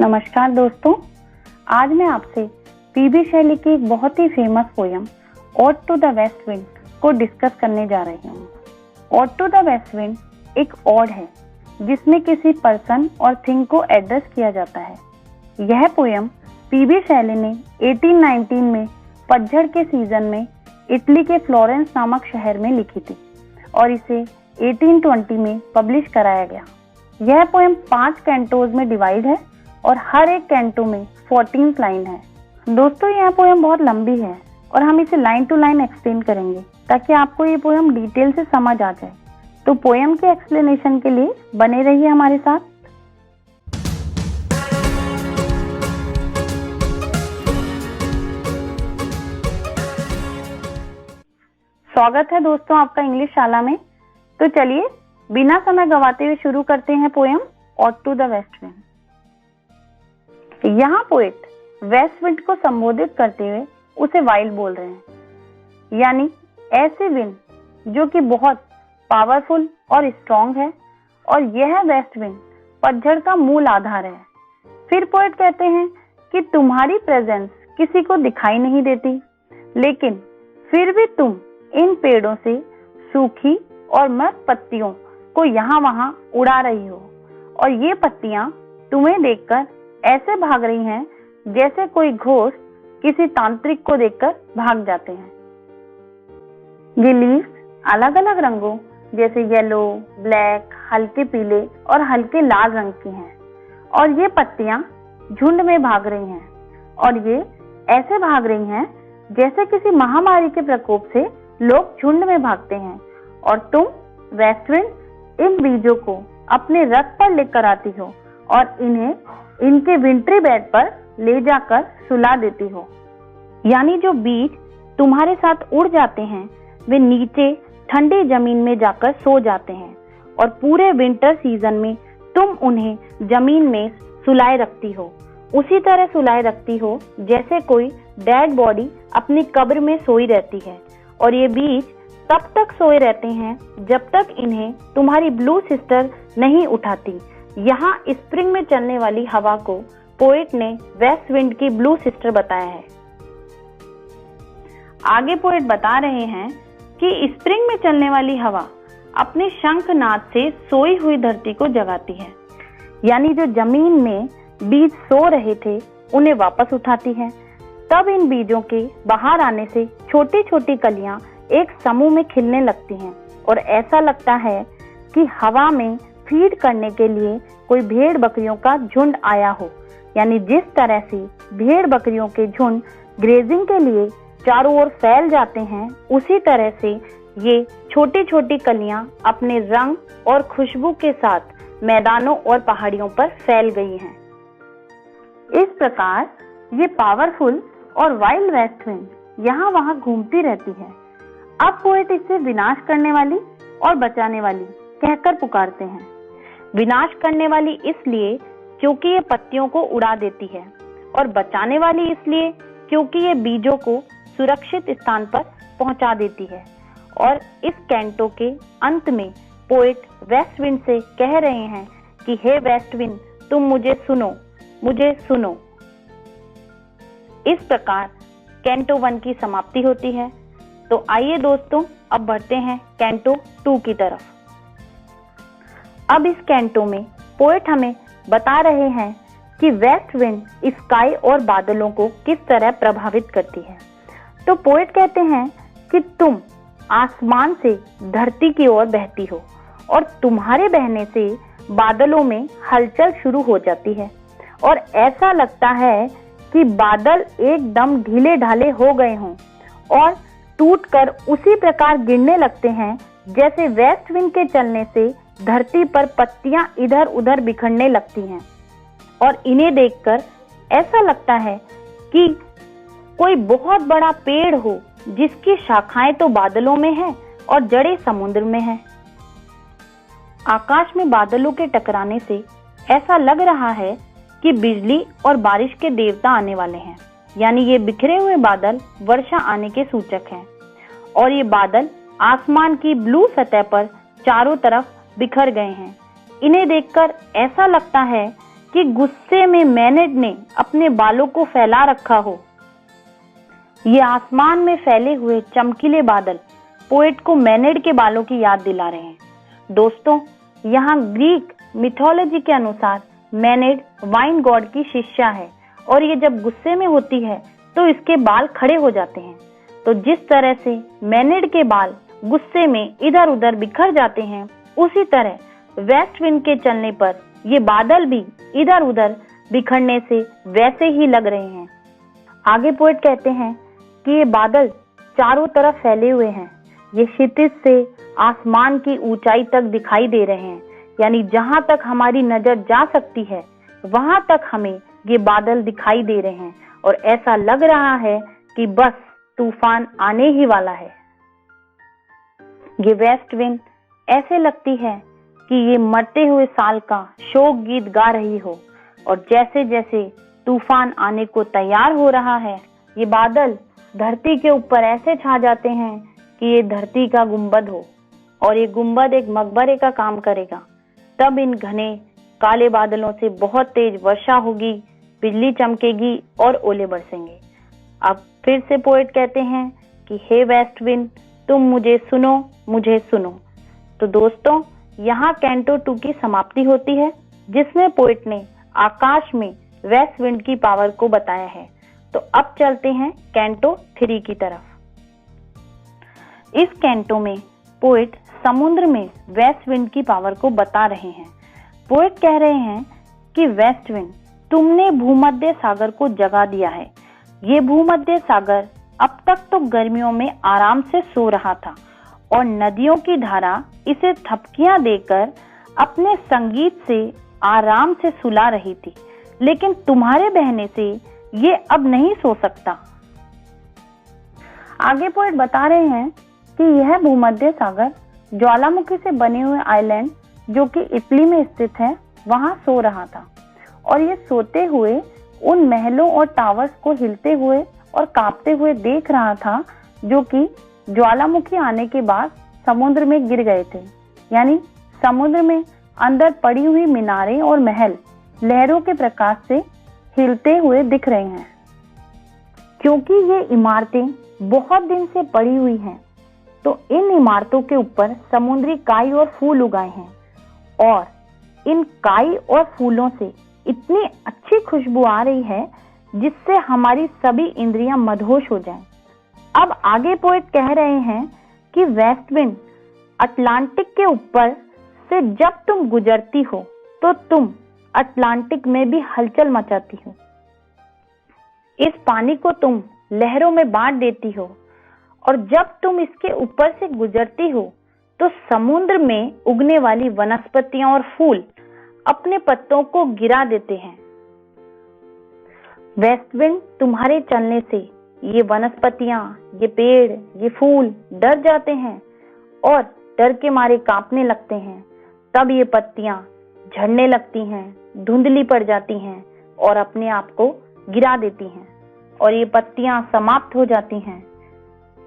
नमस्कार दोस्तों, आज मैं आपसे पीबी शैली की एक बहुत ही famous poem odd to the west wind को डिस्कस करने जा रही हूँ। Ode to the waste Wind एक ओड है जिसमें किसी पर्सन और थिंग को एड्रेस किया जाता है। यह पोयम पीबी शैली ने 1819 में पतझड़ के सीजन में इटली के फ्लोरेंस नामक शहर में लिखी थी और इसे 1820 में पब्लिश कराया गया। यह पोयम 5 कैंटोज में डिवाइड है और हर एक कैंटो में 14 लाइन है। दोस्तों, यह पोयम बहुत लंबी है और हम इसे लाइन टू लाइन एक्सप्लेन करेंगे ताकि आपको ये पोयम डिटेल से समझ आ जाए। तो पोयम के एक्सप्लेनेशन के लिए बने रहिए हमारे साथ। स्वागत है दोस्तों आपका इंग्लिश शाला में। तो चलिए बिना समय गवाते हुए शुरू करते हैं poem odd to the waste wind. यहाँ पोएट वेस्ट विंड को संबोधित करते हुए उसे वाइल्ड बोल रहे हैं, यानी ऐसे विंड जो कि बहुत पावरफुल और स्ट्रॉन्ग है और यह वेस्ट विंड पतझड़ का मूल आधार है। फिर पोएट कहते हैं कि तुम्हारी प्रेजेंस किसी को दिखाई नहीं देती, लेकिन फिर भी तुम इन पेड़ों से सूखी और मृत पत्तियों को यहाँ वहां उड़ा रही हो और ये पत्तियां तुम्हें देखकर ऐसे भाग रही हैं जैसे कोई घोस्ट किसी तांत्रिक को देखकर भाग जाते हैं। ये लीव्स अलग अलग रंगों जैसे येलो, ब्लैक, हल्के पीले और हल्के लाल रंग की हैं और ये पत्तियां झुंड में भाग रही हैं और ये ऐसे भाग रही हैं जैसे किसी महामारी के प्रकोप से लोग झुंड में भागते हैं और तुम वेस्ट विंड इन बीजों को अपने रथ पर लेकर आती हो और इन्हें इनके विंट्री बेड पर ले जाकर सुला देती हो। यानी जो बीज तुम्हारे साथ उड़ जाते हैं वे नीचे ठंडी जमीन में जाकर सो जाते हैं और पूरे विंटर सीजन में तुम उन्हें जमीन में सुलाए रखती हो, उसी तरह सुलाए रखती हो जैसे कोई डेड बॉडी अपनी कब्र में सोई रहती है। और ये बीज तब तक सोए रहते हैं जब तक इन्हें तुम्हारी ब्लू सिस्टर नहीं उठाती। यहाँ स्प्रिंग में चलने वाली हवा को पोएट ने वेस्ट विंड की ब्लू सिस्टर बताया है। आगे पोएट बता रहे हैं कि स्प्रिंग में चलने वाली हवा अपने शंखनाद से सोई हुई धरती को जगाती है, यानी जो जमीन में बीज सो रहे थे उन्हें वापस उठाती है। तब इन बीजों के बाहर आने से छोटी छोटी कलियां एक समूह में खिलने लगती हैं और ऐसा लगता है कि हवा में फीड करने के लिए कोई भेड़ बकरियों का झुंड आया हो। यानी जिस तरह से भेड़ बकरियों के झुंड ग्रेजिंग के लिए चारों ओर फैल जाते हैं, उसी तरह से ये छोटी छोटी कलियां अपने रंग और खुशबू के साथ मैदानों और पहाड़ियों पर फैल गई हैं। इस प्रकार ये पावरफुल और वाइल्ड वेस्ट विंड यहाँ वहां घूमती रहती है। अब पोएट इसे विनाश करने वाली और बचाने वाली कहकर पुकारते हैं। विनाश करने वाली इसलिए क्योंकि ये पत्तियों को उड़ा देती है और बचाने वाली इसलिए क्योंकि ये बीजों को सुरक्षित स्थान पर पहुंचा देती है। और इस कैंटो के अंत में पोएट वेस्ट विंड से कह रहे हैं कि हे वेस्ट विंड, तुम मुझे सुनो, मुझे सुनो। इस प्रकार कैंटो 1 की समाप्ति होती है। तो आइए दोस्तों अब बढ़ते हैं कैंटो 2 की तरफ। अब इस कैंटो में पोएट हमें बता रहे हैं कि वेस्ट विंड स्काई और बादलों को किस तरह प्रभावित करती है। तो पोएट कहते हैं कि तुम आसमान से धरती की ओर बहती हो और तुम्हारे बहने से बादलों में हलचल शुरू हो जाती है और ऐसा लगता है कि बादल एकदम ढीले ढाले हो गए हों और टूटकर उसी प्रकार गिरने लगते हैं जैसे वेस्ट विंड के चलने से धरती पर पत्तियां इधर उधर बिखरने लगती हैं। और इन्हें देखकर ऐसा लगता है कि कोई बहुत बड़ा पेड़ हो जिसकी शाखाएं तो बादलों में हैं और जड़ें समुद्र में हैं। आकाश में बादलों के टकराने से ऐसा लग रहा है कि बिजली और बारिश के देवता आने वाले हैं, यानी ये बिखरे हुए बादल वर्षा आने के सूचक हैं। और ये बादल आसमान की ब्लू सतह पर चारों तरफ बिखर गए हैं। इन्हें देखकर ऐसा लगता है कि गुस्से में मैनेड ने अपने बालों को फैला रखा हो। ये आसमान में फैले हुए चमकीले बादल पोएट को मैनेड के बालों की याद दिला रहे हैं। दोस्तों, यहाँ ग्रीक मिथोलॉजी के अनुसार मैनेड वाइन गॉड की शिष्या है और ये जब गुस्से में होती है तो इसके बाल खड़े हो जाते हैं। तो जिस तरह से मैनेड के बाल गुस्से में इधर उधर बिखर जाते हैं, उसी तरह वेस्ट विंड के चलने पर ये बादल भी इधर उधर बिखरने से वैसे ही लग रहे हैं। आगे पोएट कहते हैं कि ये बादल चारों तरफ फैले हुए हैं। ये क्षितिज से आसमान की ऊंचाई तक दिखाई दे रहे हैं, यानी जहां तक हमारी नजर जा सकती है वहां तक हमें ये बादल दिखाई दे रहे हैं और ऐसा लग रहा है कि बस तूफान आने ही वाला है। ये वेस्ट विंड ऐसे लगती है कि ये मरते हुए साल का शोक गीत गा रही हो और जैसे जैसे तूफान आने को तैयार हो रहा है, ये बादल धरती के ऊपर ऐसे छा जाते हैं कि ये धरती का गुंबद हो और ये गुंबद एक मकबरे का काम करेगा। तब इन घने काले बादलों से बहुत तेज वर्षा होगी, बिजली चमकेगी और ओले बरसेंगे। अब फिर से पोएट कहते हैं कि हे वेस्ट विंड, तुम मुझे सुनो, मुझे सुनो। तो दोस्तों, यहाँ कैंटो 2 की समाप्ति होती है, जिसमें पोएट ने आकाश में वेस्ट विंड की पावर को बताया है। तो अब चलते हैं कैंटो 3 की तरफ। इस कैंटो में पोएट समुद्र में वेस्ट विंड की पावर को बता रहे हैं। पोएट कह रहे हैं कि वेस्ट विंड, तुमने भूमध्य सागर को जगा दिया है। ये भूमध्य सागर अब तक तो गर्मियों में आराम से सो रहा था और नदियों की धारा इसे थपकियां देकर अपने संगीत से आराम से सुला रही थी, लेकिन तुम्हारे बहने से ये अब नहीं सो सकता। आगे पोएट बता रहे हैं कि यह भूमध्य सागर ज्वालामुखी से बने हुए आइलैंड, जो कि इटली में स्थित है, वहां सो रहा था और ये सोते हुए उन महलों और टावर्स को हिलते हुए और कांपते हुए देख रहा था, जो कि ज्वालामुखी आने के बाद समुद्र में गिर गए थे। यानी समुद्र में अंदर पड़ी हुई मीनारें और महल लहरों के प्रकाश से हिलते हुए दिख रहे हैं। क्योंकि ये इमारतें बहुत दिन से पड़ी हुई हैं, तो इन इमारतों के ऊपर समुद्री काई और फूल उगाए हैं और इन काई और फूलों से इतनी अच्छी खुशबू आ रही है जिससे हमारी सभी इंद्रियां मदहोश हो जाएं। अब आगे पोएट कह रहे हैं कि वेस्ट विंड, अटलांटिक के ऊपर से जब तुम गुजरती हो तो तुम अटलांटिक में भी हलचल मचाती हो। इस पानी को तुम लहरों में बांट देती हो और जब तुम इसके ऊपर से गुजरती हो तो समुद्र में उगने वाली वनस्पतियां और फूल अपने पत्तों को गिरा देते हैं। वेस्ट विंड, तुम्हारे चलने से ये वनस्पतियां, ये पेड़, ये फूल डर जाते हैं और डर के मारे कांपने लगते हैं। तब ये पत्तियां झड़ने लगती हैं, धुंधली पड़ जाती हैं और अपने आप को गिरा देती हैं और ये पत्तियां समाप्त हो जाती हैं।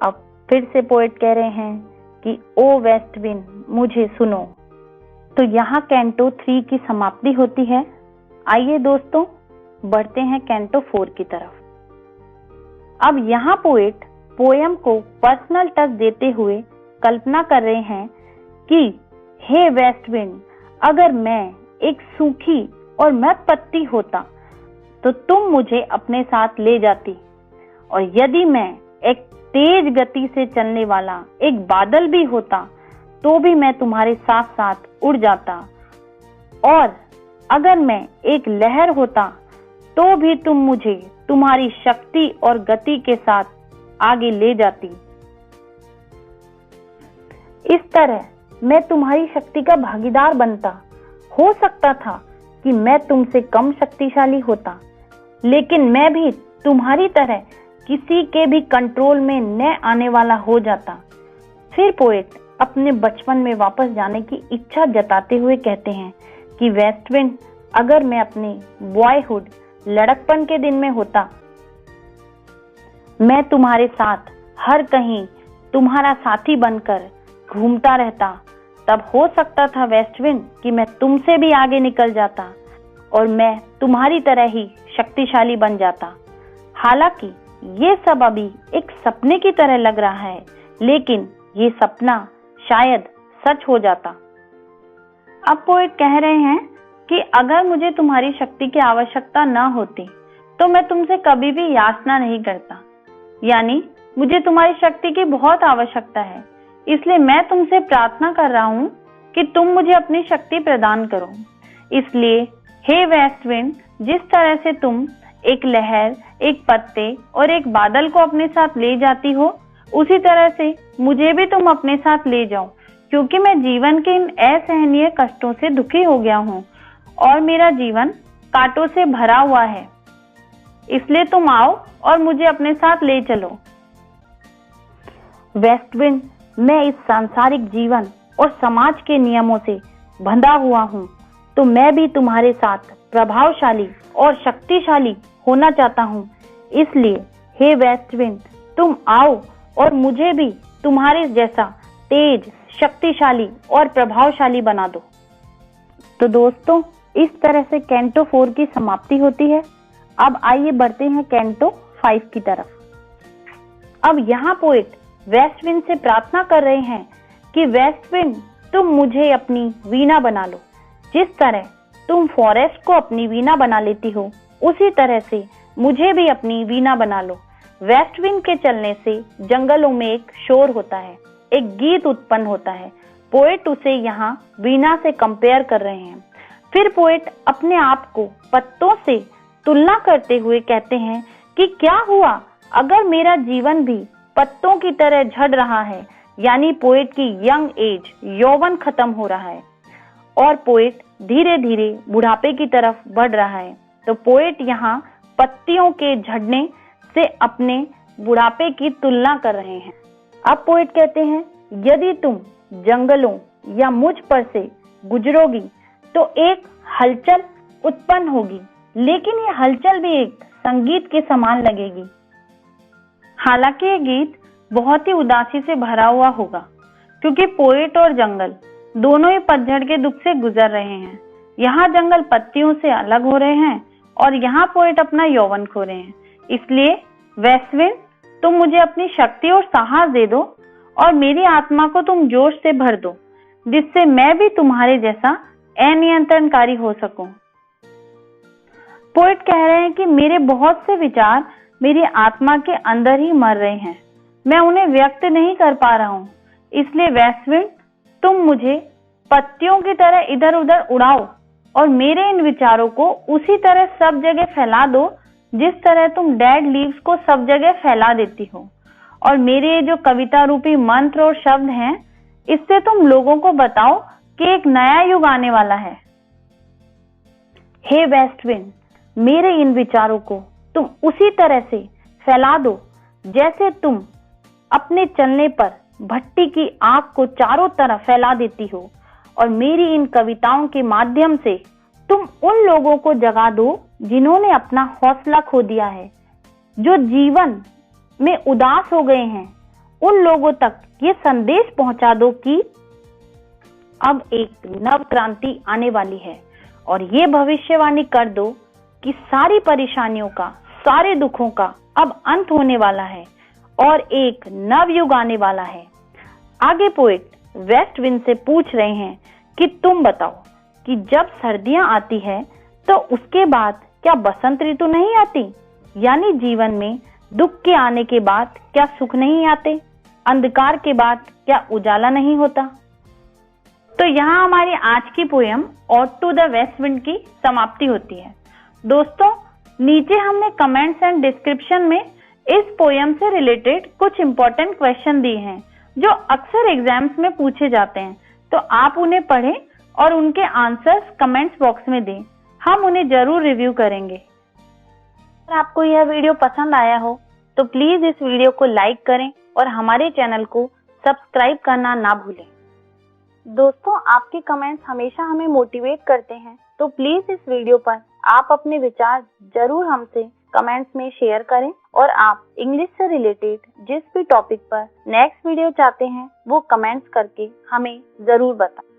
अब फिर से पोएट कह रहे हैं कि ओ वेस्ट विंड, मुझे सुनो। तो यहाँ कैंटो 3 की समाप्ति होती है। आइए दोस्तों, बढ़ते हैं कैंटो 4 की तरफ। अब यहाँ पोएट पोयम को पर्सनल टच देते हुए कल्पना कर रहे हैं कि हे वेस्ट विंड, अगर मैं एक सूखी और मृत पत्ती होता तो तुम मुझे अपने साथ ले जाती, और यदि मैं एक तेज गति से चलने वाला एक बादल भी होता तो भी मैं तुम्हारे साथ साथ उड़ जाता, और अगर मैं एक लहर होता तो भी तुम मुझे तुम्हारी शक्ति और गति के साथ आगे ले जाती। इस तरह मैं तुम्हारी शक्ति का भागीदार बनता। हो सकता था कि मैं तुमसे कम शक्तिशाली होता, लेकिन मैं भी तुम्हारी तरह किसी के भी कंट्रोल में न आने वाला हो जाता। फिर पोएट अपने बचपन में वापस जाने की इच्छा जताते हुए कहते हैं कि वेस्ट विंड, अगर मैं अपने बॉयहुड, लड़कपन के दिन में होता, मैं तुम्हारे साथ हर कहीं तुम्हारा साथी बनकर घूमता रहता, तब हो सकता था वेस्ट विंड कि मैं तुमसे भी आगे निकल जाता और मैं तुम्हारी तरह ही शक्तिशाली बन जाता। हालांकि ये सब अभी एक सपने की तरह लग रहा है, लेकिन ये सपना शायद सच हो जाता। अब पोएट कह रहे हैं कि अगर मुझे तुम्हारी शक्ति की आवश्यकता न होती तो मैं तुमसे कभी भी याचना नहीं करता। यानी मुझे तुम्हारी शक्ति की बहुत आवश्यकता है, इसलिए मैं तुमसे प्रार्थना कर रहा हूँ कि तुम मुझे अपनी शक्ति प्रदान करो। इसलिए हे वेस्ट विंड, जिस तरह से तुम एक लहर, एक पत्ते और एक बादल को अपने साथ ले जाती हो, उसी तरह से मुझे भी तुम अपने साथ ले जाओ, क्योंकि मैं जीवन के इन असहनीय कष्टों से दुखी हो गया हूँ और मेरा जीवन कांटों से भरा हुआ है। इसलिए तुम आओ और मुझे अपने साथ ले चलो। वेस्ट विंड, मैं इस सांसारिक जीवन और समाज के नियमों से बंधा हुआ हूँ, तो मैं भी तुम्हारे साथ प्रभावशाली और शक्तिशाली होना चाहता हूँ। इसलिए हे वेस्ट विंड, तुम आओ और मुझे भी तुम्हारे जैसा तेज, शक्तिशाली और प्रभावशाली बना दो। तो दोस्तों, इस तरह से कैंटो 4 की समाप्ति होती है। अब आइए बढ़ते हैं कैंटो 5 की तरफ। अब यहाँ पोएट वेस्ट विंड से प्रार्थना कर रहे हैं कि वेस्ट विंड, तुम मुझे अपनी वीणा बना लो। जिस तरह तुम फॉरेस्ट को अपनी वीणा बना लेती हो, उसी तरह से मुझे भी अपनी वीणा बना लो। वेस्ट विंड के चलने से जंगलों में एक शोर होता है, एक गीत उत्पन्न होता है। पोएट उसे यहाँ वीणा से कंपेयर कर रहे हैं। फिर पोएट अपने आप को पत्तों से तुलना करते हुए कहते हैं कि क्या हुआ अगर मेरा जीवन भी पत्तों की तरह झड़ रहा है। यानी पोएट की यंग एज, यौवन खत्म हो रहा है और पोएट धीरे धीरे बुढ़ापे की तरफ बढ़ रहा है। तो पोएट यहाँ पत्तियों के झड़ने से अपने बुढ़ापे की तुलना कर रहे हैं। अब पोएट कहते हैं, यदि तुम जंगलों या मुझ पर से गुजरोगी तो एक हलचल उत्पन्न होगी, लेकिन ये हलचल भी एक संगीत के समान लगेगी। हालांकि ये गीत बहुत ही उदासी से भरा हुआ होगा, क्योंकि पोएट और जंगल दोनों ही पतझड़ के दुख से गुजर रहे हैं। यहाँ जंगल पत्तियों से अलग हो रहे हैं और यहाँ पोएट अपना यौवन खो रहे हैं। इसलिए वेस्ट विंड, तुम मुझे अपनी शक्ति और साहस दे दो और मेरी आत्मा को तुम जोश से भर दो, जिससे मैं भी तुम्हारे जैसा अनियंत्रणकारी हो सकूं। पोएट कह रहे हैं कि मेरे बहुत से विचार मेरी आत्मा के अंदर ही मर रहे हैं, मैं उन्हें व्यक्त नहीं कर पा रहा हूँ। इसलिए वेस्ट विंड, तुम मुझे पत्तियों की तरह इधर उधर उड़ाओ और मेरे इन विचारों को उसी तरह सब जगह फैला दो जिस तरह तुम डेड लीव्स को सब जगह फैला देती हो। और मेरे जो कविता रूपी मंत्र और शब्द हैं, इससे तुम लोगों को बताओ कि एक नया युग आने वाला है। हे वेस्ट विंड, मेरे इन विचारों को तुम उसी तरह से फैला दो जैसे तुम अपने चलने पर भट्टी की आग को चारों तरफ फैला देती हो। और मेरी इन कविताओं के माध्यम से तुम उन लोगों को जगा दो जिन्होंने अपना हौसला खो दिया है, जो जीवन में उदास हो गए हैं। उन लोगों तक ये संदेश पहुंचा दो कि अब एक नव क्रांति आने वाली है, और ये भविष्यवाणी कर दो कि सारी परेशानियों का, सारे दुखों का अब अंत होने वाला है और एक नव युग आने वाला है। आगे पोएट वेस्ट विंड से पूछ रहे हैं कि तुम बताओ कि जब सर्दियां आती है तो उसके बाद क्या बसंत ऋतु नहीं आती? यानी जीवन में दुख के आने के बाद क्या सुख नहीं आते? अंधकार के बाद क्या उजाला नहीं होता? तो यहाँ हमारी आज की poem ode to the waste wind की समाप्ति होती है। दोस्तों, नीचे हमने कमेंट्स एंड डिस्क्रिप्शन में इस पोयम से रिलेटेड कुछ इंपॉर्टेंट क्वेश्चन दिए हैं जो अक्सर एग्जाम्स में पूछे जाते हैं, तो आप उन्हें पढ़ें और उनके आंसर्स कमेंट्स बॉक्स में दें। हम उन्हें जरूर रिव्यू करेंगे। अगर आपको यह वीडियो पसंद आया हो तो प्लीज इस वीडियो को लाइक करें और हमारे चैनल को सब्सक्राइब करना ना भूलें। दोस्तों, आपके कमेंट्स हमेशा हमें मोटिवेट करते हैं, तो प्लीज इस वीडियो पर आप अपने विचार जरूर हमसे कमेंट्स में शेयर करें और आप इंग्लिश से रिलेटेड जिस भी टॉपिक पर नेक्स्ट वीडियो चाहते हैं वो कमेंट्स करके हमें जरूर बताएं।